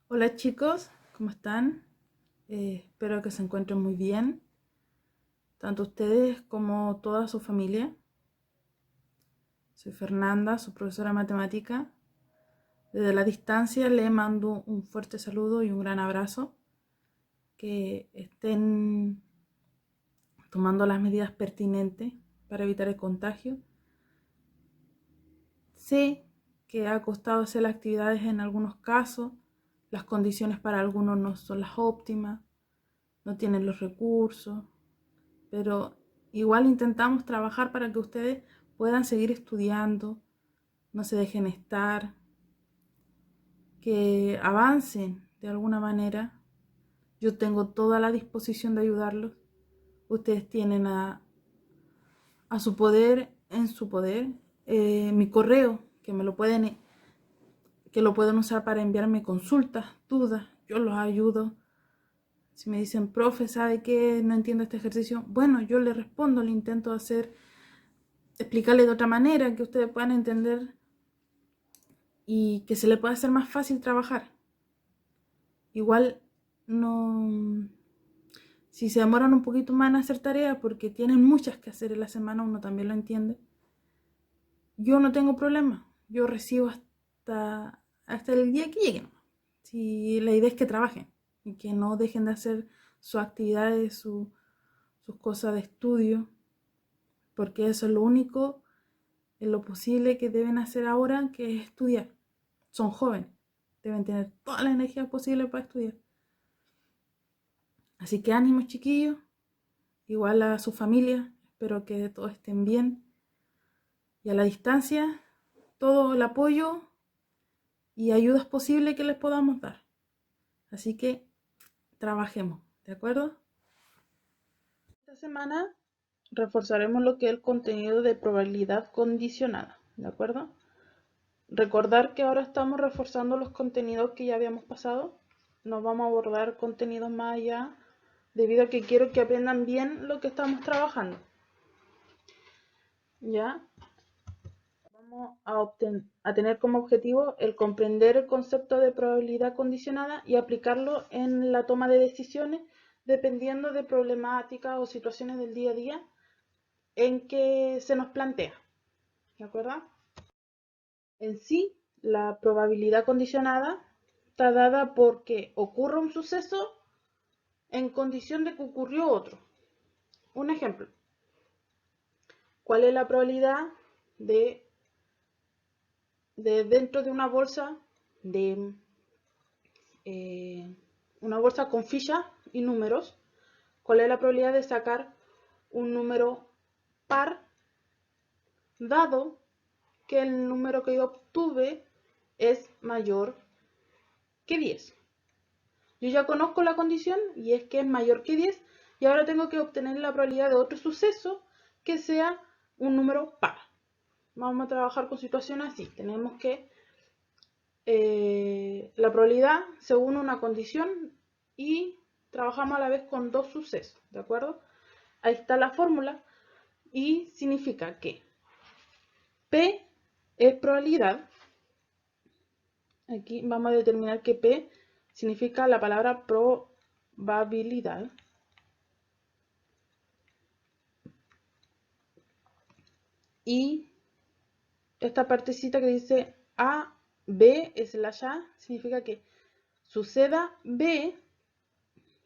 Hola chicos, ¿cómo están? Espero que se encuentren muy bien, tanto ustedes como toda su familia. Soy Fernanda, su profesora de matemática. Desde la distancia le mando un fuerte saludo y un gran abrazo. Que estén tomando las medidas pertinentes para evitar el contagio. Sé que ha costado hacer las actividades en algunos casos, las condiciones para algunos no son las óptimas, no tienen los recursos, pero igual intentamos trabajar para que ustedes puedan seguir estudiando, no se dejen estar, que avancen de alguna manera. Yo tengo toda la disposición de ayudarlos. Ustedes tienen a su poder, en su poder, mi correo, que lo pueden usar para enviarme consultas, dudas. Yo los ayudo. Si me dicen, profe, ¿sabe qué? No entiendo este ejercicio. Bueno, yo le respondo, le intento explicarle de otra manera, que ustedes puedan entender y que se le pueda hacer más fácil trabajar. Igual no, si se demoran un poquito más en hacer tareas porque tienen muchas que hacer en la semana, uno también lo entiende. Yo no tengo problema, yo recibo hasta el día que lleguen. Si la idea es que trabajen y que no dejen de hacer sus actividades, sus cosas de estudio, porque eso es lo único en lo posible que deben hacer ahora, que es estudiar. Son jóvenes, deben tener toda la energía posible para estudiar. Así que ánimo chiquillos, igual a su familia, espero que todos estén bien. Y a la distancia, todo el apoyo y ayudas posibles que les podamos dar. Así que trabajemos, ¿de acuerdo? Esta semana reforzaremos lo que es el contenido de probabilidad condicionada, ¿de acuerdo? Recordar que ahora estamos reforzando los contenidos que ya habíamos pasado. No vamos a abordar contenidos más allá, debido a que quiero que aprendan bien lo que estamos trabajando. ¿Ya? Vamos a tener como objetivo el comprender el concepto de probabilidad condicionada y aplicarlo en la toma de decisiones dependiendo de problemáticas o situaciones del día a día en que se nos plantea. ¿De acuerdo? En sí, la probabilidad condicionada está dada porque ocurre un suceso en condición de que ocurrió otro. Un ejemplo. ¿Cuál es la probabilidad de dentro de de una bolsa con fichas y números? ¿Cuál es la probabilidad de sacar un número par, dado que el número que yo obtuve es mayor que 10? Yo ya conozco la condición y es que es mayor que 10 y ahora tengo que obtener la probabilidad de otro suceso que sea un número par. Vamos a trabajar con situaciones así. Tenemos que la probabilidad según una condición y trabajamos a la vez con dos sucesos, ¿de acuerdo? Ahí está la fórmula y significa que P es probabilidad. Aquí vamos a determinar que P significa la palabra probabilidad. Y esta partecita que dice A, B slash A significa que suceda B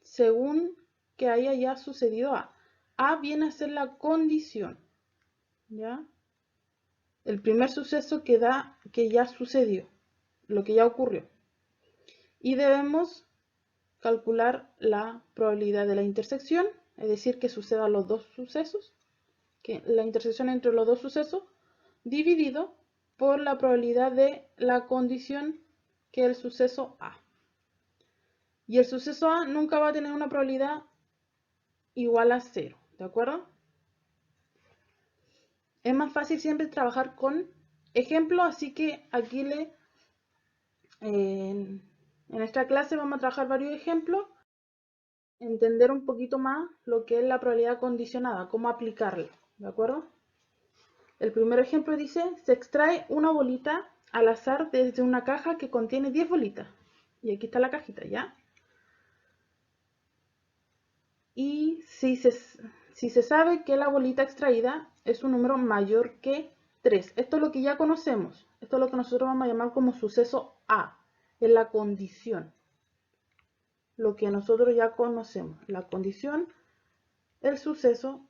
según que haya ya sucedido A. A viene a ser la condición, ¿ya? El primer suceso que da que ya sucedió, lo que ya ocurrió. Y debemos calcular la probabilidad de la intersección, es decir, que sucedan los dos sucesos, que la intersección entre los dos sucesos, dividido por la probabilidad de la condición que es el suceso A. Y el suceso A nunca va a tener una probabilidad igual a 0, ¿de acuerdo? Es más fácil siempre trabajar con ejemplos, así que aquí en esta clase vamos a trabajar varios ejemplos, entender un poquito más lo que es la probabilidad condicionada, cómo aplicarla, ¿de acuerdo? El primer ejemplo dice, se extrae una bolita al azar desde una caja que contiene 10 bolitas. Y aquí está la cajita, ¿ya? Y si se sabe que la bolita extraída es un número mayor que 3, esto es lo que ya conocemos, esto es lo que nosotros vamos a llamar como suceso A, es la condición, lo que nosotros ya conocemos, la condición, el suceso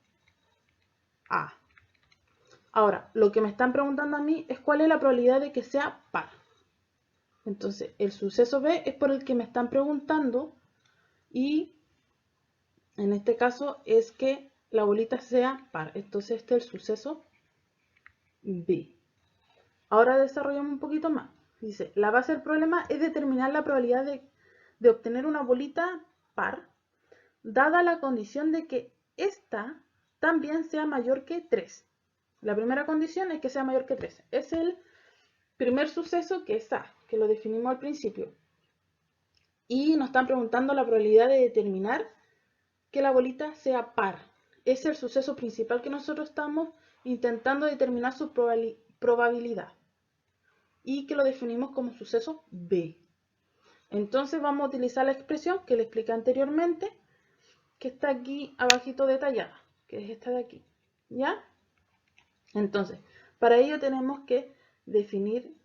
A. Ahora, lo que me están preguntando a mí es cuál es la probabilidad de que sea par. Entonces, el suceso B es por el que me están preguntando y en este caso es que la bolita sea par. Entonces, este es el suceso B. Ahora desarrollamos un poquito más. Dice, la base del problema es determinar la probabilidad de obtener una bolita par, dada la condición de que esta también sea mayor que 3. La primera condición es que sea mayor que 3. Es el primer suceso que es A, que lo definimos al principio. Y nos están preguntando la probabilidad de determinar que la bolita sea par. Es el suceso principal que nosotros estamos intentando determinar su probabilidad. Y que lo definimos como suceso B. Entonces vamos a utilizar la expresión que le expliqué anteriormente, que está aquí abajito detallada, que es esta de aquí, ¿ya? Entonces, para ello tenemos que definir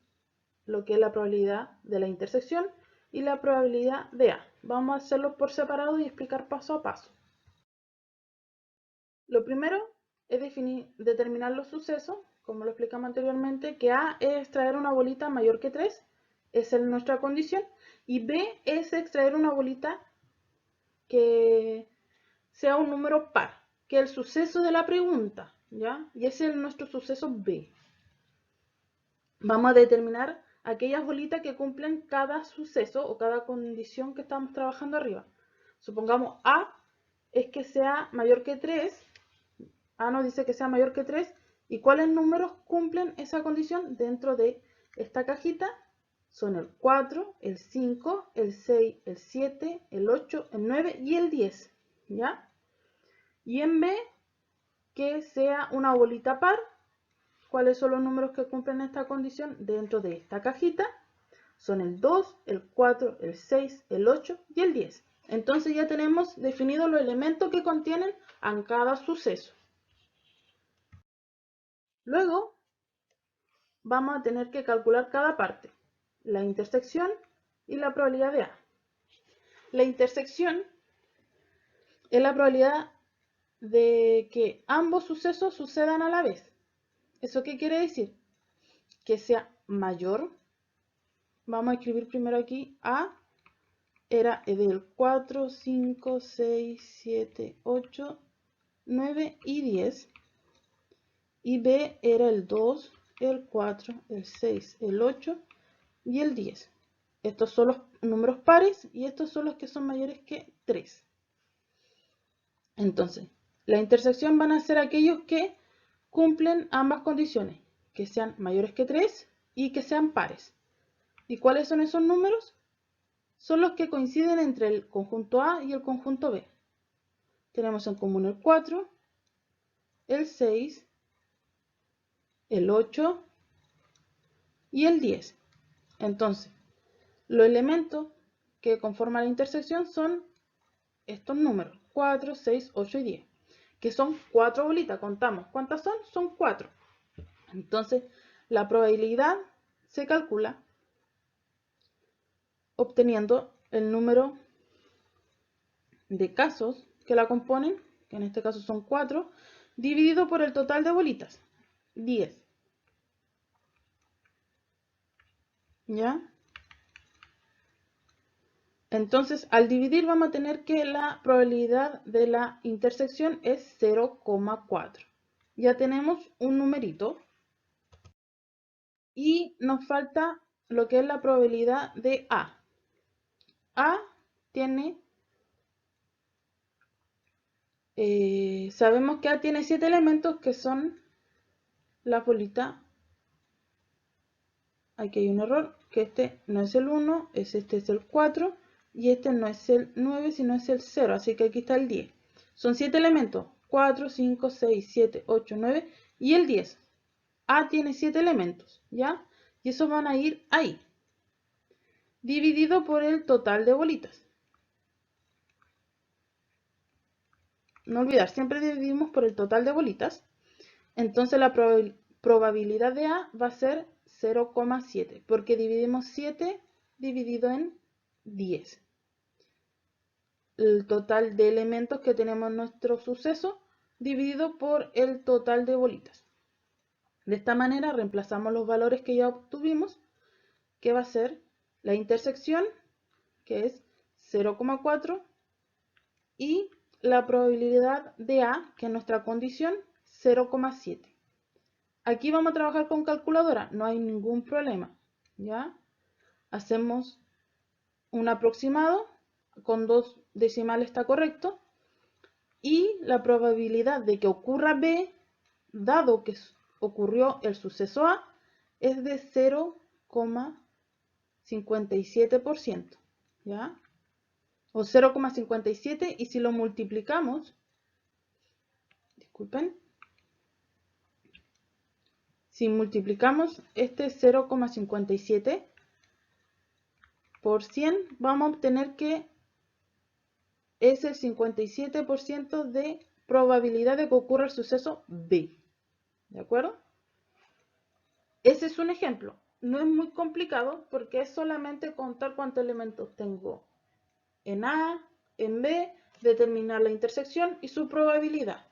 lo que es la probabilidad de la intersección y la probabilidad de A. Vamos a hacerlo por separado y explicar paso a paso. Lo primero es determinar los sucesos, como lo explicamos anteriormente, que A es extraer una bolita mayor que 3, esa es nuestra condición, y B es extraer una bolita que sea un número par, que es el suceso de la pregunta, ¿ya? Y ese es nuestro suceso B. Vamos a determinar aquellas bolitas que cumplen cada suceso o cada condición que estamos trabajando arriba. Supongamos A es que sea mayor que 3, A nos dice que sea mayor que 3, ¿y cuáles números cumplen esa condición dentro de esta cajita? Son el 4, el 5, el 6, el 7, el 8, el 9 y el 10, ¿ya? Y en B, que sea una bolita par, ¿cuáles son los números que cumplen esta condición dentro de esta cajita? Son el 2, el 4, el 6, el 8 y el 10. Entonces ya tenemos definidos los elementos que contienen a cada suceso. Luego vamos a tener que calcular cada parte, la intersección y la probabilidad de A. La intersección es la probabilidad de que ambos sucesos sucedan a la vez. ¿Eso qué quiere decir? Que sea mayor. Vamos a escribir primero aquí A era del 4, 5, 6, 7, 8, 9 y 10. Y B era el 2, el 4, el 6, el 8 y el 10. Estos son los números pares y estos son los que son mayores que 3. Entonces, la intersección van a ser aquellos que cumplen ambas condiciones, que sean mayores que 3 y que sean pares. ¿Y cuáles son esos números? Son los que coinciden entre el conjunto A y el conjunto B. Tenemos en común el 4, el 6, el 8 y el 10. Entonces, los elementos que conforman la intersección son estos números, 4, 6, 8 y 10, que son 4 bolitas, contamos. ¿Cuántas son? Son 4. Entonces, la probabilidad se calcula obteniendo el número de casos que la componen, que en este caso son 4, dividido por el total de bolitas, 10. ¿Ya? Entonces, al dividir vamos a tener que la probabilidad de la intersección es 0,4. Ya tenemos un numerito. Y nos falta lo que es la probabilidad de A. A tiene, sabemos que A tiene 7 elementos que son la bolita. Aquí hay un error, que este no es el 1, este es el 4 y este no es el 9, sino es el 0, así que aquí está el 10. Son 7 elementos, 4, 5, 6, 7, 8, 9 y el 10. A tiene 7 elementos, ¿ya? Y esos van a ir ahí. dividido por el total de bolitas. No olvidar, siempre dividimos por el total de bolitas. Entonces la probabilidad de A va a ser 0,7, porque dividimos 7 dividido en 10. El total de elementos que tenemos en nuestro suceso dividido por el total de bolitas. De esta manera reemplazamos los valores que ya obtuvimos, que va a ser la intersección, que es 0,4, y la probabilidad de A, que es nuestra condición, 0,7. Aquí vamos a trabajar con calculadora, no hay ningún problema, ¿ya? Hacemos un aproximado, con 2 decimales está correcto, y la probabilidad de que ocurra B, dado que ocurrió el suceso A, es de 0,57%, ¿ya? O 0,57, y si lo multiplicamos, disculpen, si multiplicamos este 0,57 por 100, vamos a obtener que es el 57% de probabilidad de que ocurra el suceso B. ¿De acuerdo? Ese es un ejemplo. No es muy complicado porque es solamente contar cuántos elementos tengo en A, en B, determinar la intersección y su probabilidad.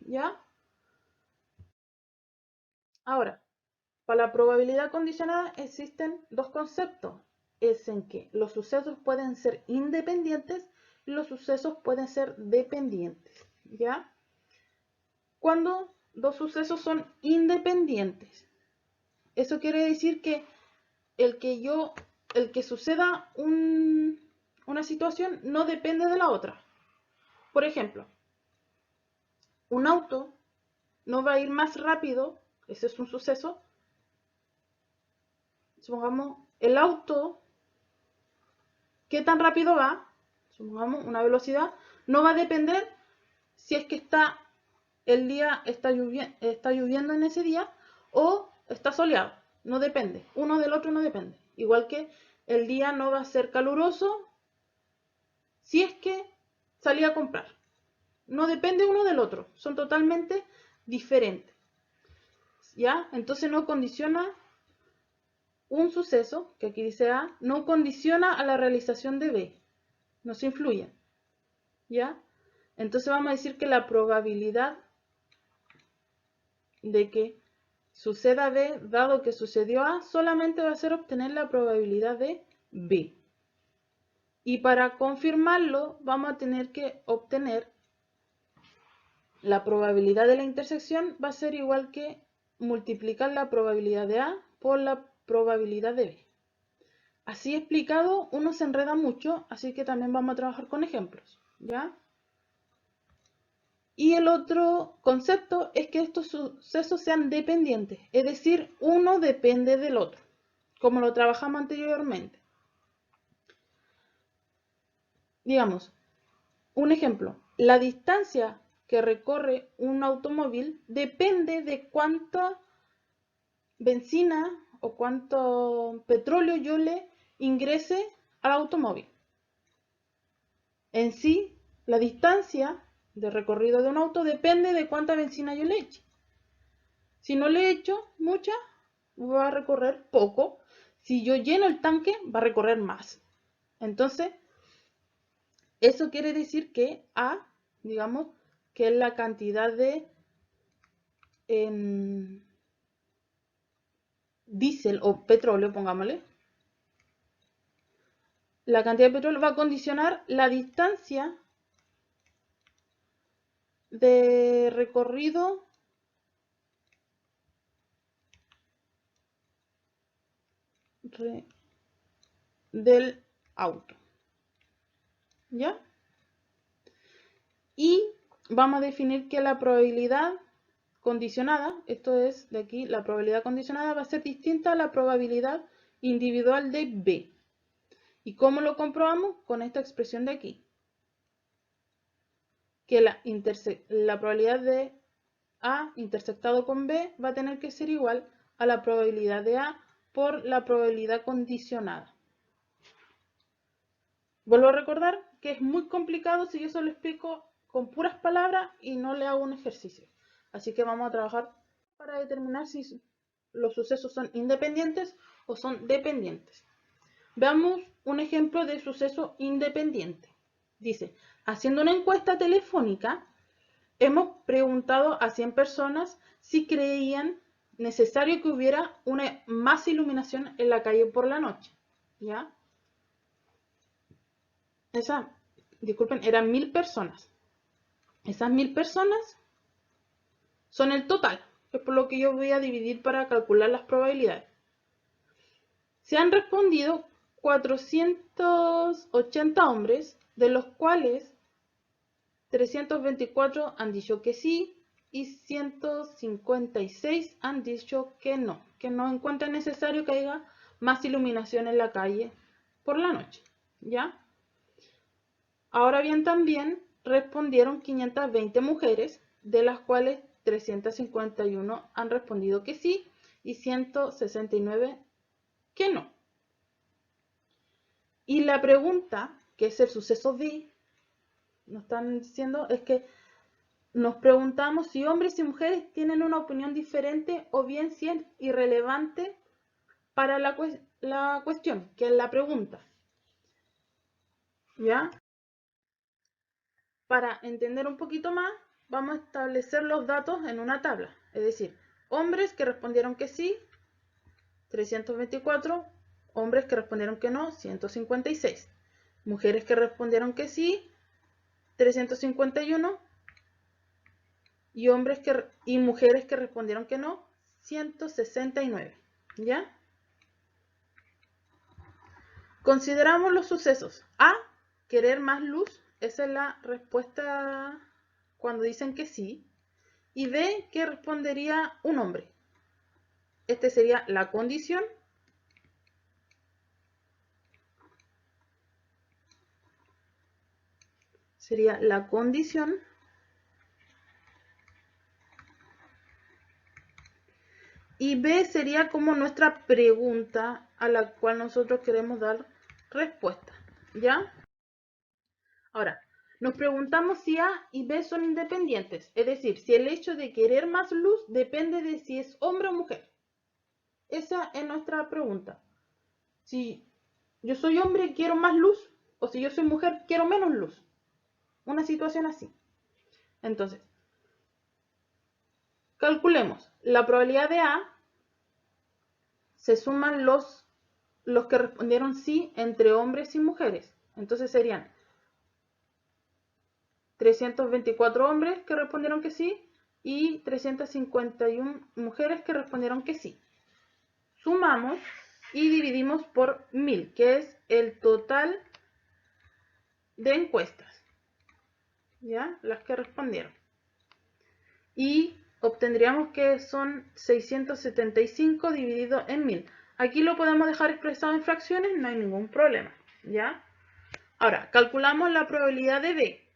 ¿Ya? Ahora, para la probabilidad condicionada existen dos conceptos. Es en que los sucesos pueden ser independientes y los sucesos pueden ser dependientes. ¿Ya? Cuando dos sucesos son independientes, eso quiere decir que el que suceda una situación no depende de la otra. Por ejemplo, un auto no va a ir más rápido, ese es un suceso. Supongamos, el auto, ¿qué tan rápido va? Supongamos una velocidad, no va a depender si es que el día está lloviendo en ese día o está soleado. No depende, uno del otro no depende. Igual que el día no va a ser caluroso si es que salí a comprar. No depende uno del otro, son totalmente diferentes. ¿Ya? Entonces no condiciona un suceso, que aquí dice A, no condiciona a la realización de B. No se influyen. ¿Ya? Entonces vamos a decir que la probabilidad de que suceda B, dado que sucedió A, solamente va a ser obtener la probabilidad de B. Y para confirmarlo, vamos a tener que obtener la probabilidad de la intersección, va a ser igual que multiplicar la probabilidad de A por la probabilidad de B. Así explicado, uno se enreda mucho, así que también vamos a trabajar con ejemplos, ¿ya? Y el otro concepto es que estos sucesos sean dependientes, es decir, uno depende del otro, como lo trabajamos anteriormente. Digamos, un ejemplo, la distancia que recorre un automóvil depende de cuánta benzina o cuánto petróleo yo le ingrese al automóvil. En sí, la distancia de recorrido de un auto depende de cuánta benzina yo le eche. Si no le echo mucha, va a recorrer poco. Si yo lleno el tanque, va a recorrer más. Entonces, eso quiere decir que A, digamos, que es la cantidad de diésel o petróleo, pongámosle. La cantidad de petróleo va a condicionar la distancia de recorrido del auto. ¿Ya? Y vamos a definir que la probabilidad condicionada, esto es de aquí, la probabilidad condicionada va a ser distinta a la probabilidad individual de B. ¿Y cómo lo comprobamos? Con esta expresión de aquí. Que la probabilidad de A intersectado con B va a tener que ser igual a la probabilidad de A por la probabilidad condicionada. Vuelvo a recordar que es muy complicado si yo solo explico con puras palabras y no le hago un ejercicio. Así que vamos a trabajar para determinar si los sucesos son independientes o son dependientes. Veamos un ejemplo de suceso independiente. Dice, haciendo una encuesta telefónica, hemos preguntado a 100 personas si creían necesario que hubiera una más iluminación en la calle por la noche. ¿Ya? Disculpen, eran 1000 personas. Esas 1000 personas son el total, que es por lo que yo voy a dividir para calcular las probabilidades. Se han respondido 480 hombres, de los cuales 324 han dicho que sí y 156 han dicho que no encuentran necesario que haya más iluminación en la calle por la noche. ¿Ya? Ahora bien, también respondieron 520 mujeres, de las cuales 351 han respondido que sí y 169 que no. Y la pregunta, que es el suceso B, nos están diciendo, es que nos preguntamos si hombres y mujeres tienen una opinión diferente o bien si es irrelevante para la cuestión, que es la pregunta. ¿Ya? Para entender un poquito más, vamos a establecer los datos en una tabla. Es decir, hombres que respondieron que sí, 324, hombres que respondieron que no, 156, mujeres que respondieron que sí, 351, y mujeres que respondieron que no, 169. ¿Ya? Consideramos los sucesos. A, querer más luz, esa es la respuesta cuando dicen que sí. Y B, ¿qué respondería un hombre? Este sería la condición. Sería la condición. Y B sería como nuestra pregunta a la cual nosotros queremos dar respuesta. ¿Ya? Ahora, nos preguntamos si A y B son independientes. Es decir, si el hecho de querer más luz depende de si es hombre o mujer. Esa es nuestra pregunta. Si yo soy hombre, quiero más luz, o si yo soy mujer, quiero menos luz. Una situación así. Entonces, calculemos. La probabilidad de A, se suman los que respondieron sí entre hombres y mujeres. Entonces serían 324 hombres que respondieron que sí y 351 mujeres que respondieron que sí. Sumamos y dividimos por 1000, que es el total de encuestas, ¿ya? Las que respondieron. Y obtendríamos que son 675 dividido en 1000. Aquí lo podemos dejar expresado en fracciones, no hay ningún problema, ¿ya? Ahora, calculamos la probabilidad de B.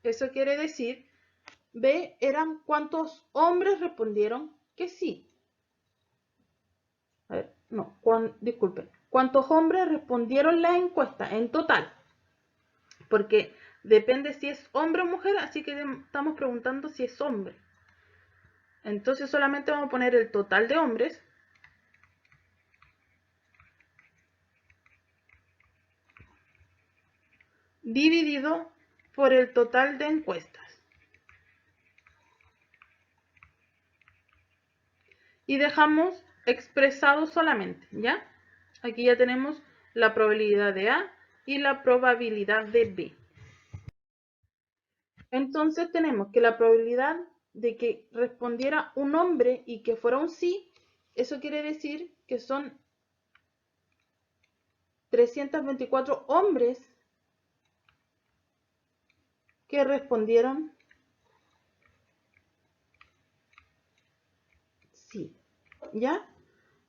Eso quiere decir, B eran cuántos hombres respondieron que sí. A ver, no, disculpen. ¿Cuántos hombres respondieron la encuesta en total? Porque depende si es hombre o mujer, así que estamos preguntando si es hombre. Entonces solamente vamos a poner el total de hombres dividido por el total de encuestas. Y dejamos expresado solamente, ¿ya? Aquí ya tenemos la probabilidad de A y la probabilidad de B. Entonces tenemos que la probabilidad de que respondiera un hombre y que fuera un sí, eso quiere decir que son 324 hombres que respondieron sí, ¿ya?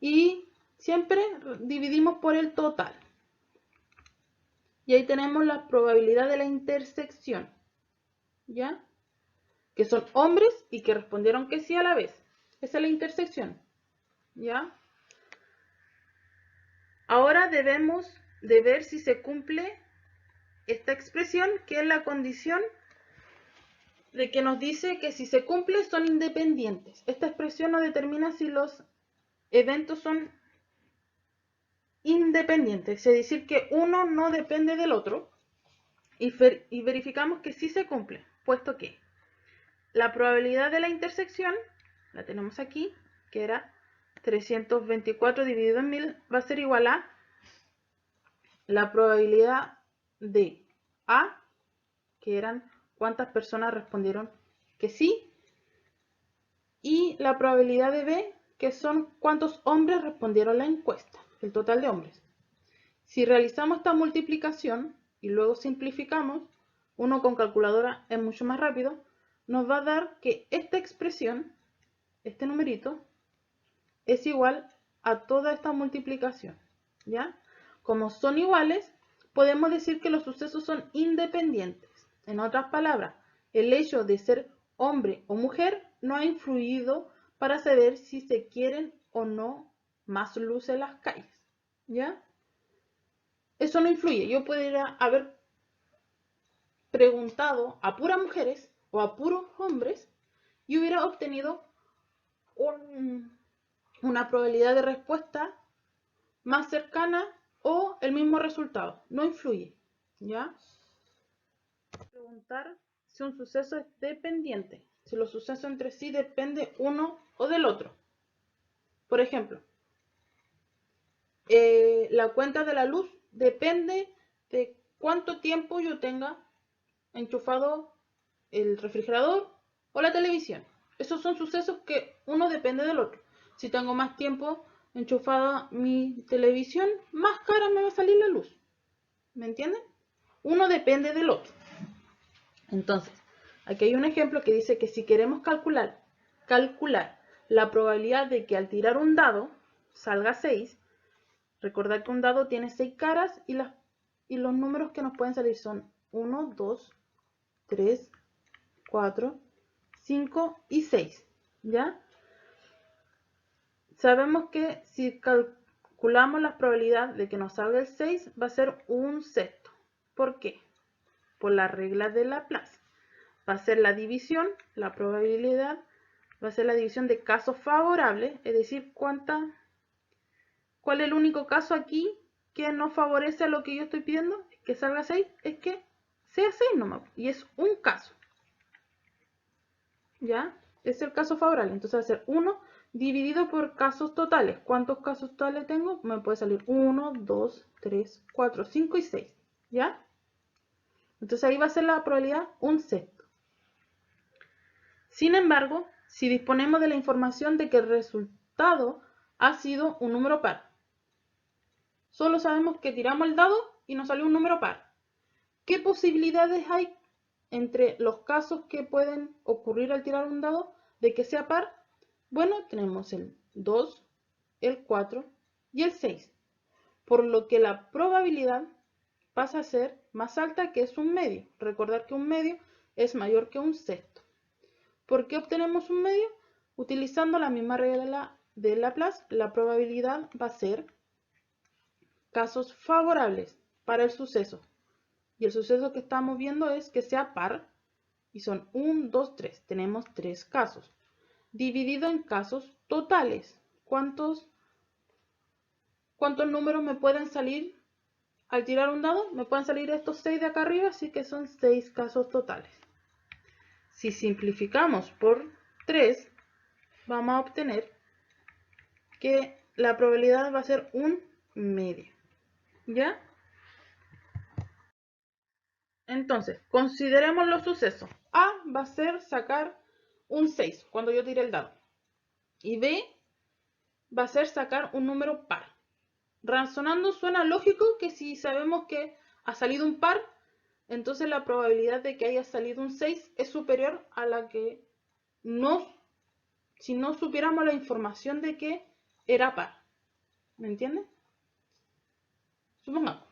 Y siempre dividimos por el total. Y ahí tenemos la probabilidad de la intersección, ¿ya? Que son hombres y que respondieron que sí a la vez. Esa es la intersección, ¿ya? Ahora debemos de ver si se cumple esta expresión, que es la condición de que nos dice que si se cumple son independientes. Esta expresión nos determina si los eventos son independientes, es decir, que uno no depende del otro, y verificamos que sí se cumple, puesto que la probabilidad de la intersección, la tenemos aquí, que era 324 dividido en 1000, va a ser igual a la probabilidad de A, que eran cuántas personas respondieron que sí, y la probabilidad de B, que son cuántos hombres respondieron la encuesta, el total de hombres. Si realizamos esta multiplicación y luego simplificamos, uno con calculadora es mucho más rápido, nos va a dar que esta expresión, este numerito, es igual a toda esta multiplicación, ¿ya? Como son iguales, podemos decir que los sucesos son independientes. En otras palabras, el hecho de ser hombre o mujer no ha influido para saber si se quieren o no más luz en las calles, ¿ya? Eso no influye. Yo podría haber preguntado a puras mujeres o a puros hombres y hubiera obtenido una probabilidad de respuesta más cercana o el mismo resultado. No influye, ¿ya? Preguntar si un suceso es dependiente, si los sucesos entre sí dependen uno o del otro. Por ejemplo, la cuenta de la luz depende de cuánto tiempo yo tenga enchufado el refrigerador o la televisión. Esos son sucesos que uno depende del otro. Si tengo más tiempo enchufada mi televisión, más cara me va a salir la luz. ¿Me entienden? Uno depende del otro. Entonces, aquí hay un ejemplo que dice que si queremos calcular la probabilidad de que al tirar un dado salga 6, recordad que un dado tiene 6 caras y los números que nos pueden salir son 1, 2, 3, 4, 5 y 6, ¿ya? Sabemos que si calculamos la probabilidad de que nos salga el 6, va a ser un sexto. ¿Por qué? Por la regla de Laplace. Va a ser la división, la probabilidad, va a ser la división de casos favorables, es decir, ¿cuál es el único caso aquí que no favorece a lo que yo estoy pidiendo? Que salga 6, es que sea 6 nomás, y es un caso. ¿Ya? Es el caso favorable. Entonces va a ser 1 dividido por casos totales. ¿Cuántos casos totales tengo? Me puede salir 1, 2, 3, 4, 5 y 6. ¿Ya? Entonces ahí va a ser la probabilidad un sexto. Sin embargo, si disponemos de la información de que el resultado ha sido un número par, solo sabemos que tiramos el dado y nos salió un número par. ¿Qué posibilidades hay entre los casos que pueden ocurrir al tirar un dado de que sea par? Bueno, tenemos el 2, el 4 y el 6, por lo que la probabilidad pasa a ser más alta, que es un medio. Recordar que un medio es mayor que un sexto. ¿Por qué obtenemos un medio? Utilizando la misma regla de Laplace, la probabilidad va a ser casos favorables para el suceso. Y el suceso que estamos viendo es que sea par, y son 1, 2, 3. Tenemos 3 casos. Dividido en casos totales. ¿Cuántos números me pueden salir al tirar un dado? Me pueden salir estos 6 de acá arriba, así que son 6 casos totales. Si simplificamos por 3, vamos a obtener que la probabilidad va a ser un medio. ¿Ya? Entonces, consideremos los sucesos. A va a ser sacar un 6 cuando yo tire el dado. Y B va a ser sacar un número par. Razonando suena lógico que si sabemos que ha salido un par, entonces la probabilidad de que haya salido un 6 es superior a la que si no supiéramos la información de que era par. ¿Me entienden? Supongamos,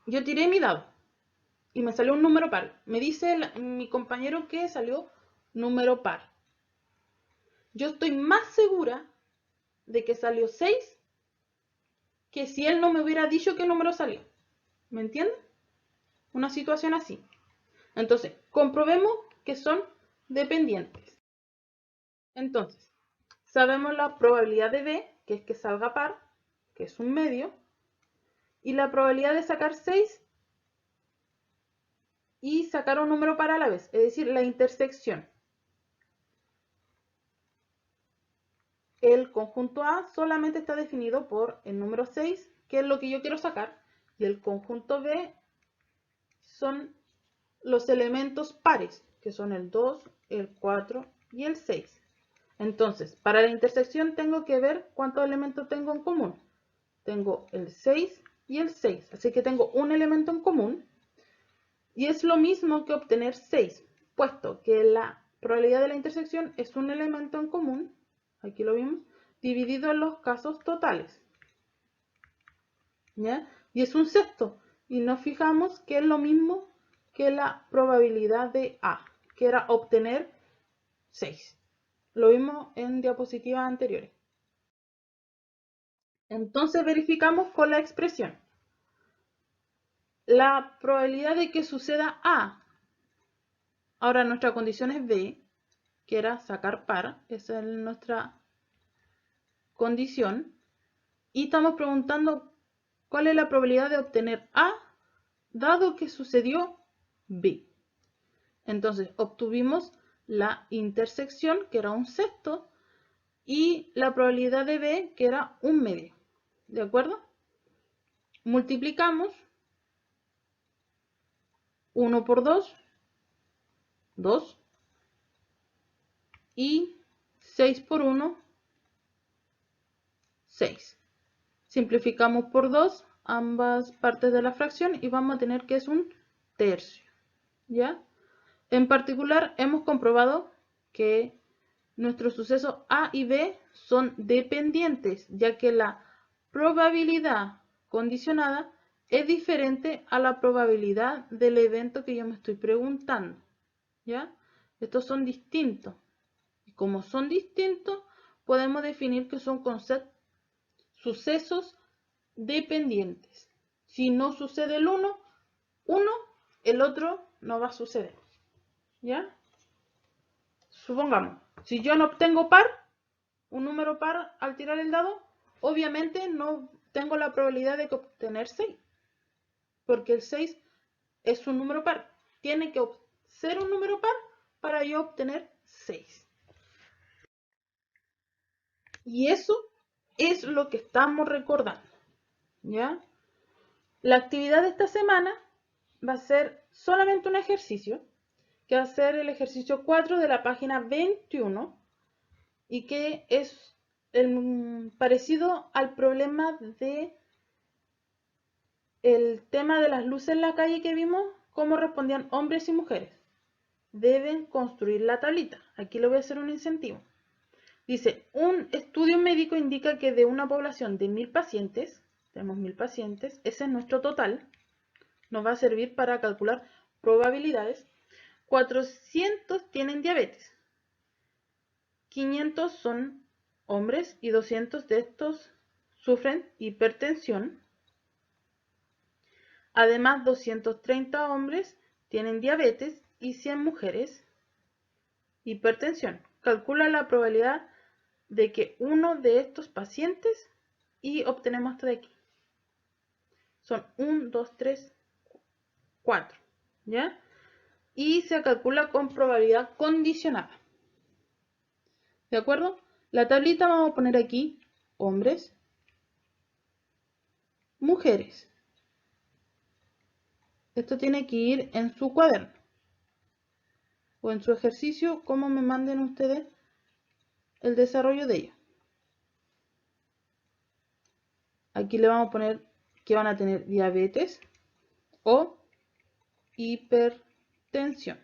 yo tiré mi dado y me salió un número par. Me dice mi compañero que salió número par. Yo estoy más segura de que salió 6 que si él no me hubiera dicho qué número salió. ¿Me entienden? una situación así. Entonces, comprobemos que son dependientes. Entonces, sabemos la probabilidad de B, que es que salga par, que es un medio, y la probabilidad de sacar 6 y sacar un número par a la vez, es decir, la intersección. El conjunto A solamente está definido por el número 6, que es lo que yo quiero sacar, y el conjunto B son los elementos pares, que son el 2, el 4 y el 6. Entonces, para la intersección tengo que ver cuántos elementos tengo en común. Tengo el 6 y el 6, así que tengo un elemento en común. Y es lo mismo que obtener 6, puesto que la probabilidad de la intersección es un elemento en común, aquí lo vimos, dividido en los casos totales. ¿Ya? Y es un sexto, y nos fijamos que es lo mismo que la probabilidad de A, que era obtener 6. Lo vimos en diapositivas anteriores. Entonces verificamos con la expresión. La probabilidad de que suceda A. Ahora nuestra condición es B, que era sacar par. Esa es nuestra condición. Y estamos preguntando cuál es la probabilidad de obtener A dado que sucedió B. Entonces obtuvimos la intersección, que era un sexto, y la probabilidad de B, que era un medio. ¿De acuerdo? Multiplicamos 1 por 2, 2, y 6 por 1, 6. Simplificamos por 2 ambas partes de la fracción y vamos a tener que es un tercio. ¿Ya? En particular, hemos comprobado que nuestros sucesos A y B son dependientes, ya que la probabilidad condicionada es diferente a la probabilidad del evento que yo me estoy preguntando. ¿Ya? Estos son distintos. Y como son distintos, podemos definir que son sucesos dependientes. Si no sucede el uno, el otro no va a suceder. ¿Ya? Supongamos, si yo no obtengo par, un número par al tirar el dado, obviamente no tengo la probabilidad de obtener 6, porque el 6 es un número par. Tiene que ser un número par para yo obtener 6. Y eso es lo que estamos recordando. ¿Ya? La actividad de esta semana va a ser solamente un ejercicio, que va a ser el ejercicio 4 de la página 21, y que es parecido al problema de el tema de las luces en la calle que vimos, cómo respondían hombres y mujeres. Deben construir la tablita. Aquí le voy a hacer un incentivo. Dice, un estudio médico indica que de una población de 1000 pacientes, tenemos 1000 pacientes, ese es nuestro total, nos va a servir para calcular probabilidades. 400 tienen diabetes, 500 son hombres y 200 de estos sufren hipertensión. Además, 230 hombres tienen diabetes y 100 mujeres hipertensión. Calcula la probabilidad de que uno de estos pacientes, y obtenemos esto de aquí. Son 1, 2, 3, 4. ¿Ya? Y se calcula con probabilidad condicionada. ¿De acuerdo? La tablita vamos a poner aquí hombres, mujeres. Esto tiene que ir en su cuaderno o en su ejercicio, como me manden ustedes el desarrollo de ello. Aquí le vamos a poner que van a tener diabetes o hipertensión.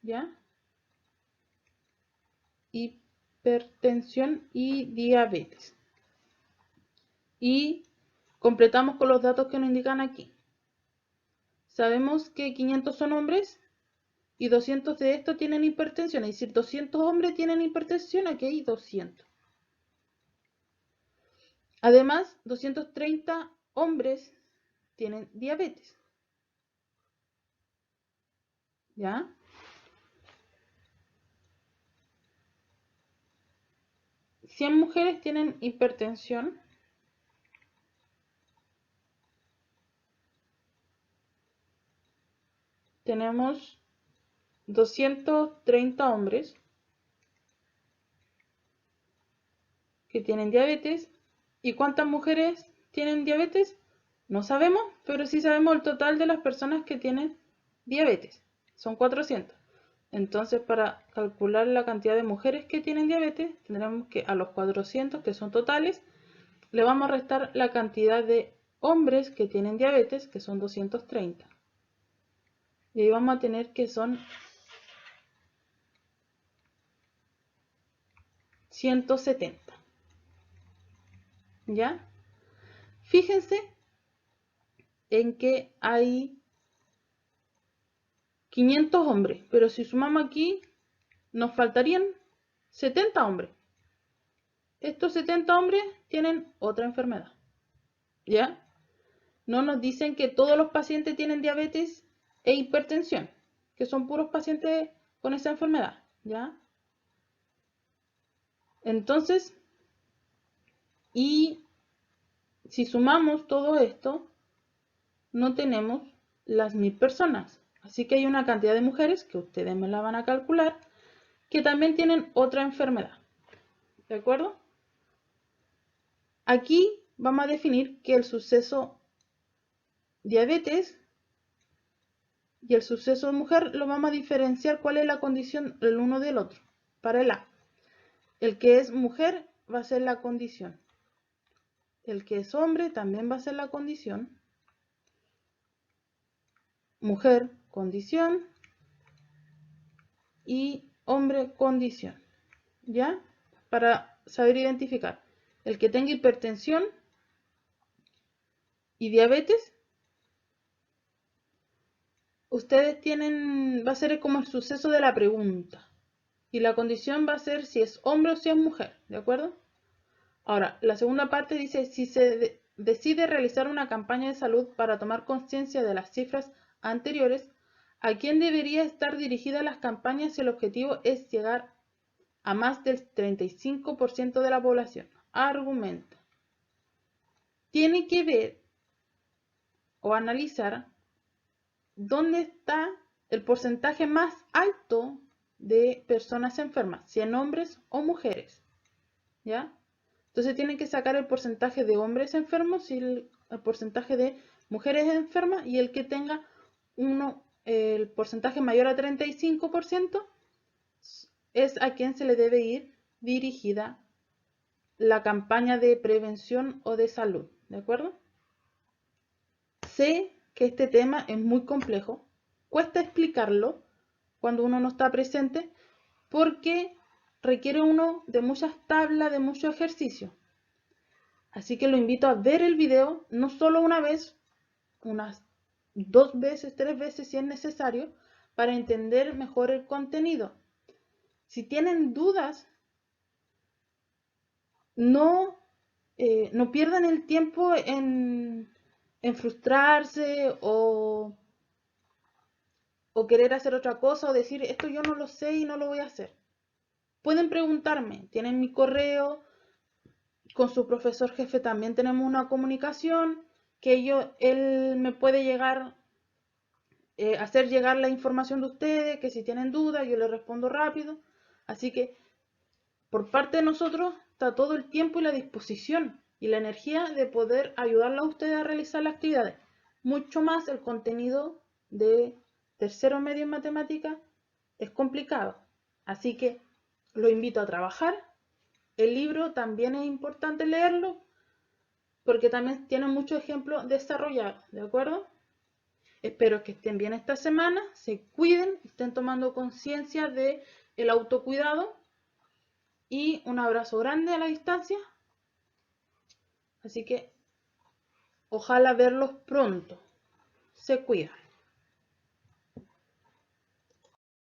¿Ya? Hipertensión y diabetes. Y completamos con los datos que nos indican aquí. Sabemos que 500 son hombres y 200 de estos tienen hipertensión. Es decir, 200 hombres tienen hipertensión, aquí hay 200. Además, 230 hombres tienen diabetes. ¿ya? ¿100 mujeres tienen hipertensión? Tenemos 230 hombres que tienen diabetes. ¿Y cuántas mujeres tienen diabetes? No sabemos, pero sí sabemos el total de las personas que tienen diabetes. Son 400. Entonces, para calcular la cantidad de mujeres que tienen diabetes, tendremos que a los 400, que son totales, le vamos a restar la cantidad de hombres que tienen diabetes, que son 230. Y ahí vamos a tener que son 170. ¿Ya? Fíjense en que hay 500 hombres, pero si sumamos aquí, nos faltarían 70 hombres. Estos 70 hombres tienen otra enfermedad, ¿ya? No nos dicen que todos los pacientes tienen diabetes e hipertensión, que son puros pacientes con esa enfermedad, ¿ya? Entonces, y si sumamos todo esto, no tenemos las 1000 personas. Así que hay una cantidad de mujeres, que ustedes me la van a calcular, que también tienen otra enfermedad. ¿De acuerdo? Aquí vamos a definir que el suceso diabetes y el suceso mujer lo vamos a diferenciar cuál es la condición el uno del otro. Para el A, el que es mujer va a ser la condición. El que es hombre también va a ser la condición. Mujer, condición. Y hombre, condición. ¿Ya? Para saber identificar. El que tenga hipertensión y diabetes, ustedes tienen, va a ser como el suceso de la pregunta. Y la condición va a ser si es hombre o si es mujer. ¿De acuerdo? Ahora, la segunda parte dice, si se decide realizar una campaña de salud para tomar conciencia de las cifras anteriores, ¿a quién debería estar dirigida las campañas si el objetivo es llegar a más del 35% de la población? Argumenta. Tiene que ver o analizar dónde está el porcentaje más alto de personas enfermas, si en hombres o mujeres, ¿ya? Entonces tienen que sacar el porcentaje de hombres enfermos y el porcentaje de mujeres enfermas, y el que tenga el porcentaje mayor a 35% es a quien se le debe ir dirigida la campaña de prevención o de salud, ¿de acuerdo? Sé que este tema es muy complejo, cuesta explicarlo cuando uno no está presente porque requiere uno de muchas tablas, de mucho ejercicio. Así que lo invito a ver el video, no solo una vez, unas 2 veces, 3 veces si es necesario, para entender mejor el contenido. Si tienen dudas, no pierdan el tiempo en frustrarse o querer hacer otra cosa o decir, esto yo no lo sé y no lo voy a hacer. Pueden preguntarme, tienen mi correo, con su profesor jefe también tenemos una comunicación, que él me puede hacer llegar la información de ustedes, que si tienen dudas yo les respondo rápido. Así que por parte de nosotros está todo el tiempo y la disposición y la energía de poder ayudarla a ustedes a realizar las actividades. Mucho más el contenido de tercero medio en matemática es complicado. Así que lo invito a trabajar. El libro también es importante leerlo porque también tiene muchos ejemplos desarrollados, ¿de acuerdo? Espero que estén bien esta semana, se cuiden, estén tomando conciencia de el autocuidado, y un abrazo grande a la distancia. Así que ojalá verlos pronto. Se cuidan.